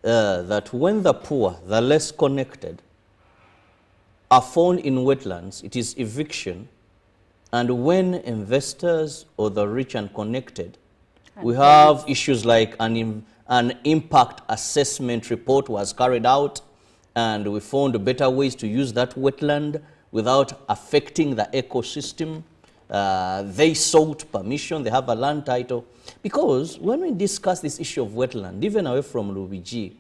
that when the poor, the less connected, are found in wetlands, it is eviction, and when investors or the rich and connected, we have issues like an impact assessment report was carried out, and we found better ways to use that wetland without affecting the ecosystem. They sought permission, they have a land title. Because when we discuss this issue of wetland, even away from Lubigi,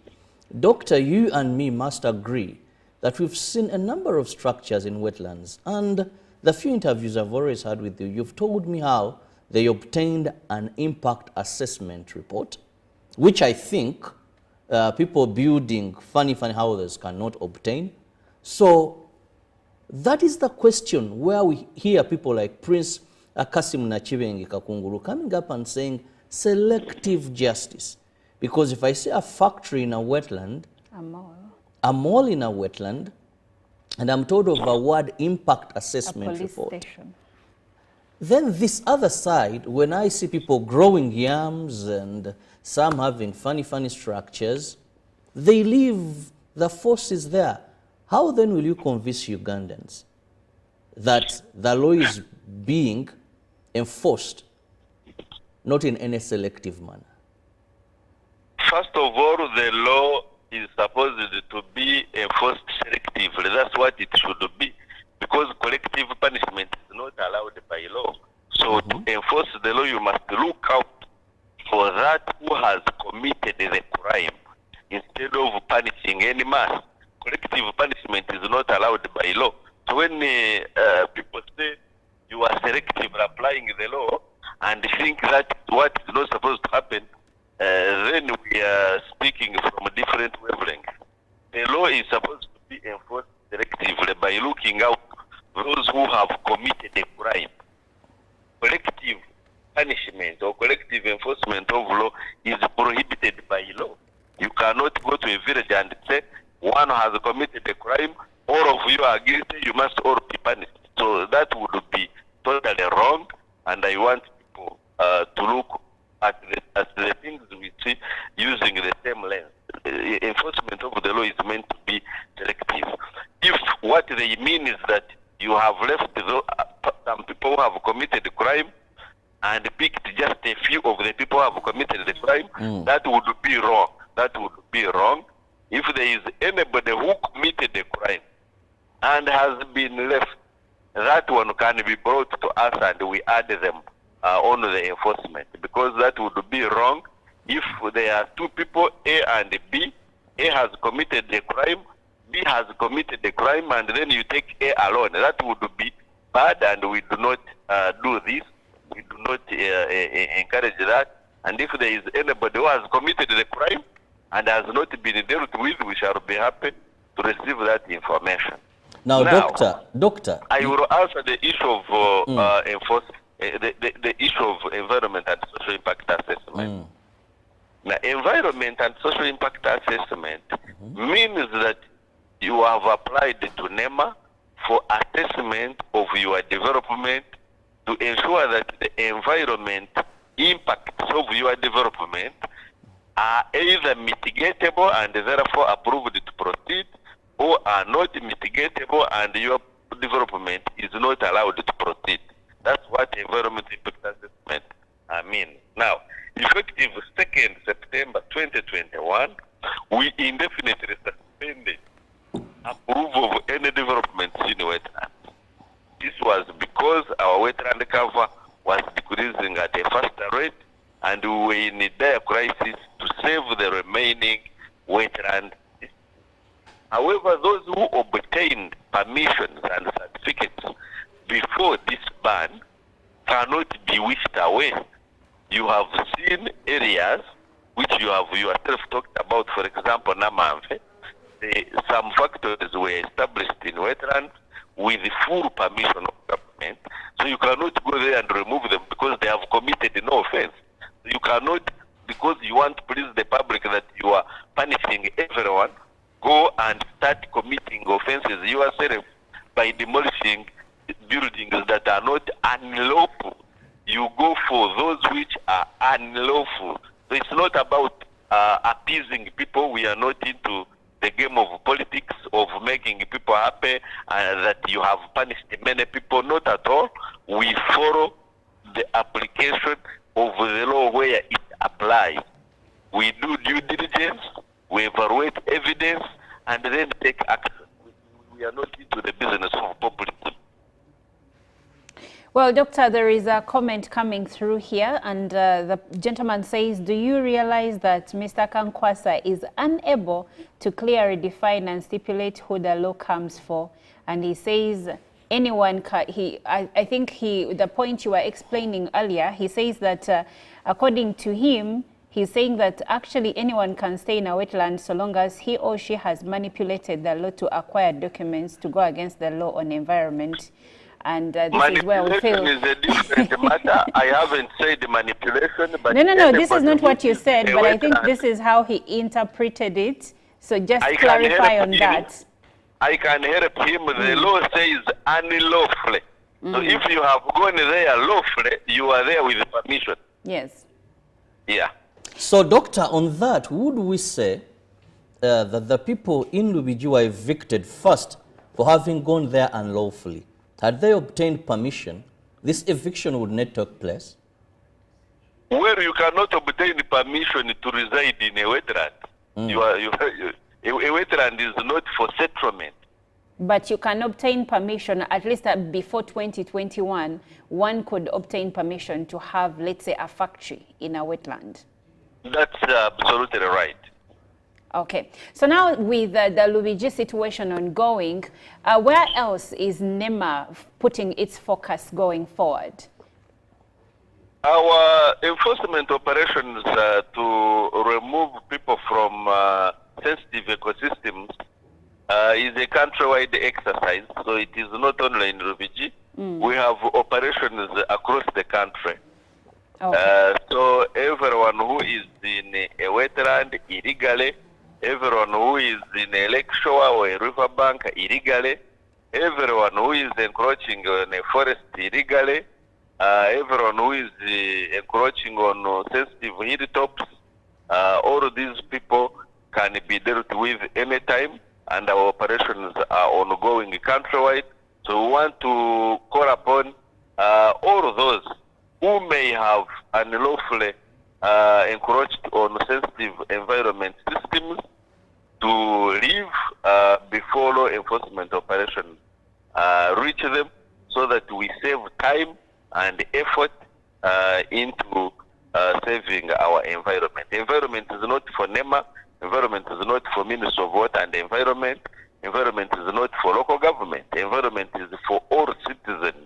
Doctor, you and me must agree that we've seen a number of structures in wetlands. And the few interviews I've always had with you, you've told me how they obtained an impact assessment report, which I think people building funny houses cannot obtain. So that is the question where we hear people like Prince Akasim Nachibengi Kakunguru coming up and saying selective justice. Because if I see a factory in a wetland, a mall in a wetland, and I'm told of a word impact assessment report,
station.
Then this other side, when I see people growing yams and some having funny structures, they leave the forces there. How then will you convince Ugandans that the law is being enforced, not in any selective manner?
First of all, the law is supposed to be enforced selectively. That's what it should be, because collective punishment is not allowed by law. So to enforce the law, you must look out for that who has committed the crime instead of punishing any mass. Collective punishment is not allowed by law. So when people say you are selectively applying the law and think that what is not supposed to happen, then we are speaking from a different wavelength. The law is supposed to be enforced selectively by looking out those who have committed a crime. Collective punishment or collective enforcement of law is prohibited by law. You cannot go to a village and say one has committed a crime, all of you are guilty, you must all be punished. So that would be totally wrong, and I want people to look at the things we see using the same lens. Enforcement of the law is meant to be selective. If what they mean is that you have left some people who have committed a crime and picked just a few of the people who have committed the crime, that would be wrong. That would be wrong. If there is anybody who committed a crime and has been left, that one can be brought to us and we add them on the enforcement, because that would be wrong. If there are two people, A and B, A has committed the crime, B has committed the crime, and then you take A alone, that would be bad, and we do not do this. We do not encourage that. And if there is anybody who has committed the crime and has not been dealt with, we shall be happy to receive that information.
Now, Doctor,
I will answer the issue of the issue of environment and social impact assessment. Now, environment and social impact assessment means that you have applied to NEMA for assessment of your development to ensure that the environment impacts of your development are either mitigatable and therefore approved to proceed, or are not mitigatable and your development is not allowed to proceed. That's what environment impact assessment means. Now, effective 2nd September 2021, we indefinitely suspended approval of any developments in wetlands. This was because our wetland cover was decreasing at a faster rate, and we were in a dire crisis to save the remaining wetland. However, those who obtained permissions and certificates before this ban cannot be wished away. You have seen areas which you have yourself talked about, for example, Namamfe. Some factories were established in wetlands with the full permission of government. So you cannot go there and remove them because they have committed no offense. You cannot, because you want to please the public that you are punishing everyone, go and start committing offenses yourself by demolishing buildings that are not unlawful. You go for those which are unlawful. So it's not about appeasing people. We are not into the game of politics, of making people happy, that you have punished many people. Not at all. We follow the application of the law where it applies. We do due diligence, we evaluate evidence, and then take action. We are not into the business of populism.
Well, Doctor, there is a comment coming through here, and the gentleman says, do you realize that Mr. Kankwasa is unable to clearly define and stipulate who the law comes for? And he says anyone can, I think the point you were explaining earlier, he says that according to him, he's saying that actually anyone can stay in a wetland so long as he or she has manipulated the law to acquire documents to go against the law on environment. And this is where we feel.
Manipulation is a different matter. I haven't said manipulation, but
no, this is not what you said, but I think this is how he interpreted it. So just clarify on that.
I can help him. The law says unlawfully. So if you have gone there lawfully, you are there with permission.
Yes.
Yeah.
So, Doctor, on that, would we say that the people in Lubiji were evicted first for having gone there unlawfully? Had they obtained permission, this eviction would not take place?
Well, you cannot obtain permission to reside in a wetland. A wetland is not for settlement.
But you can obtain permission, at least before 2021, one could obtain permission to have, let's say, a factory in a wetland.
That's absolutely right.
Okay. So now with the Lubiji situation ongoing, where else is NEMA putting its focus going forward?
Our enforcement operations to remove people from sensitive ecosystems is a countrywide exercise. So it is not only in Lubiji. We have operations across the country.
Okay.
So everyone who is in a wetland illegally, everyone who is in a lake shore or a riverbank illegally, everyone who is encroaching on a forest illegally, everyone who is encroaching on sensitive hilltops, all of these people can be dealt with anytime, and our operations are ongoing countrywide. So we want to call upon all of those who may have unlawfully encroached on sensitive environment systems to leave before law enforcement operations reach them, so that we save time and effort into saving our environment. Environment is not for NEMA, environment is not for Ministry of Water and Environment, environment is not for local government, environment is for all citizens.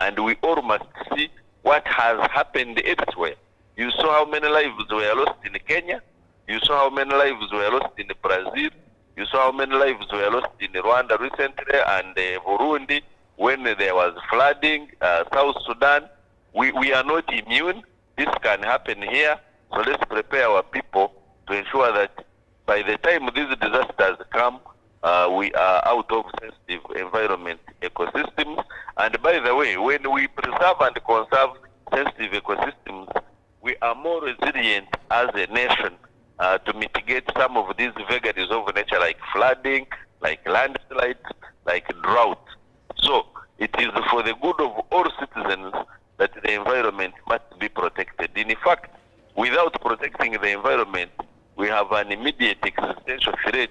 And we all must see what has happened elsewhere. You saw how many lives were lost in Kenya, you saw how many lives were lost in Brazil, you saw how many lives were lost in Rwanda recently and Burundi when there was flooding, South Sudan. We are not immune. This can happen here. So let's prepare our people to ensure that by the time these disasters come, we are out of sensitive environment ecosystems. And by the way, when we preserve and conserve sensitive ecosystems, we are more resilient as a nation to mitigate some of these vagaries of nature, like flooding, like landslides, like drought. So it is for the good of all citizens that the environment must be protected. In fact, without protecting the environment, we have an immediate existential threat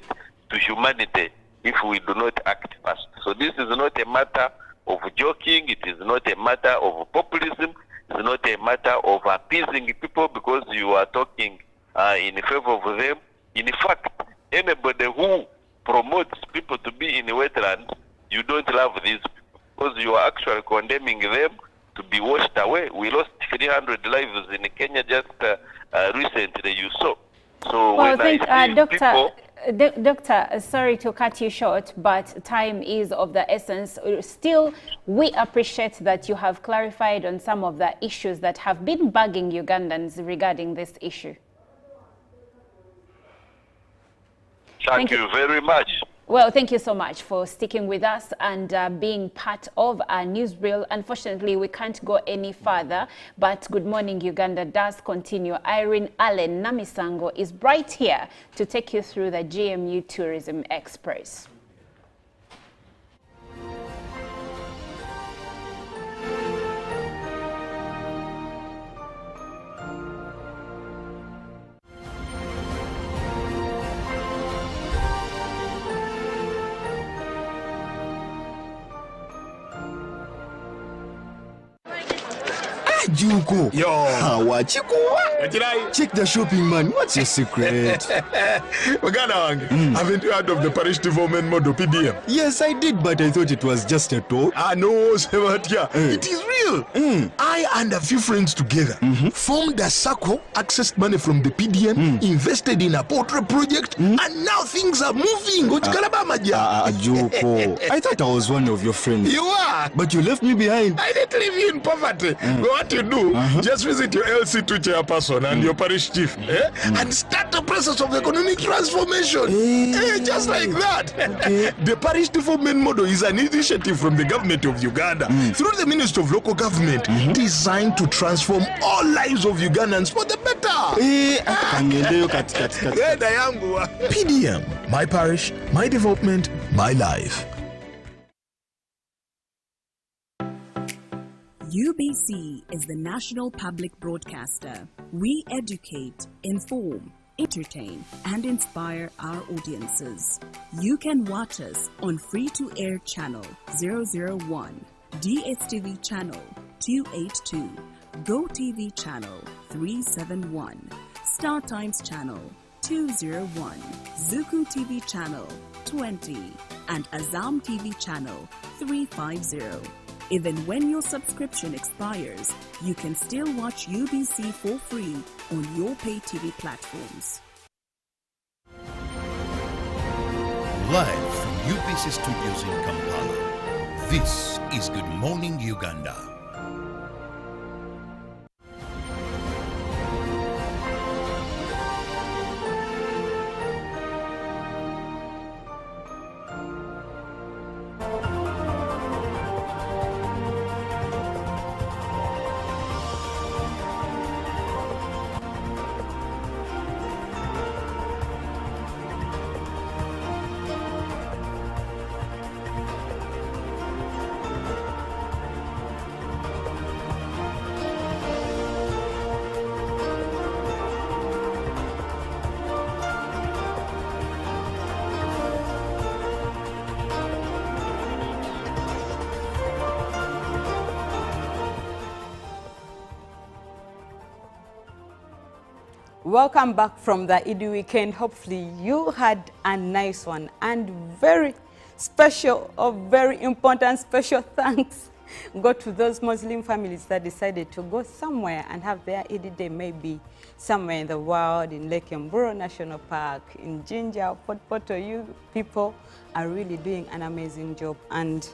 to humanity if we do not act fast. So this is not a matter of joking, it is not a matter of populism, it is not a matter of appeasing people because you are talking in favor of them. In fact, anybody who promotes people to be in wetlands, you don't love these people because you are actually condemning them to be washed away. We lost 300 lives in Kenya just recently, you saw. So
Well,
when I see people...
Doctor, sorry to cut you short, but time is of the essence. Still, we appreciate that you have clarified on some of the issues that have been bugging Ugandans regarding this issue.
Thank you very much.
Well, thank you so much for sticking with us and being part of our newsreel. Unfortunately, we can't go any further, but Good Morning Uganda does continue. Irene Allen Namisango is right here to take you through the GMU Tourism Express.
Juko.
Yo.
Check the shopping, man. What's your secret?
Haven't you heard of the parish development model PDM?
Yes, I did, but I thought it was just a talk.
No, Sebatia. It is real. I and a few friends together formed a circle, accessed money from the PDM, invested in a portrait project, and now things are moving.
Juko. I thought I was one of your friends.
You are.
But you left me behind.
I didn't leave you in poverty. What you do, just visit your LC2 chairperson and your parish chief and start the process of economic transformation. Just like that. The parish development model is an initiative from the government of Uganda through the Ministry of Local Government designed to transform all lives of Ugandans for the better. PDM, my parish, my development, my life.
UBC is the national public broadcaster. We educate, inform, entertain, and inspire our audiences. You can watch us on free-to-air channel 001, DSTV channel 282, GoTV channel 371, Star Times channel 201, Zuku TV channel 20, and Azam TV channel 350. Even when your subscription expires, you can still watch UBC for free on your pay TV platforms.
Live from UBC Studios in Kampala, this is Good Morning Uganda.
Welcome back from the Eid weekend. Hopefully you had a nice one, and very special or very important special thanks go to those Muslim families that decided to go somewhere and have their Eid day, maybe somewhere in the world, in Lake Mburo National Park, in Jinja, Port Poto. You people are really doing an amazing job. And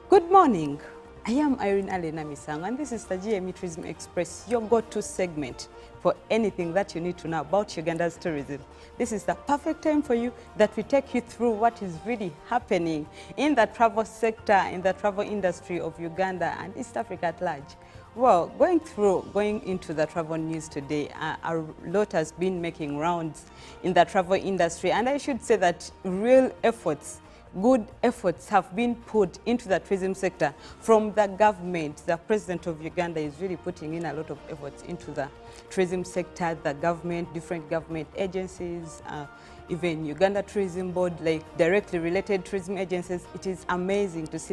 good morning. I am Irene Alena Misango, and this is the GME Tourism Express, your go-to segment for anything that you need to know about Uganda's tourism. This is the perfect time for you that we take you through what is really happening in the travel sector, in the travel industry of Uganda and East Africa at large. Well, going into the travel news today, a lot has been making rounds in the travel industry, and I should say that real efforts, good efforts have been put into the tourism sector from the government. The president of Uganda is really putting in a lot of efforts into the tourism sector, the government, different government agencies, even Uganda Tourism Board, like directly related tourism agencies. It is amazing to see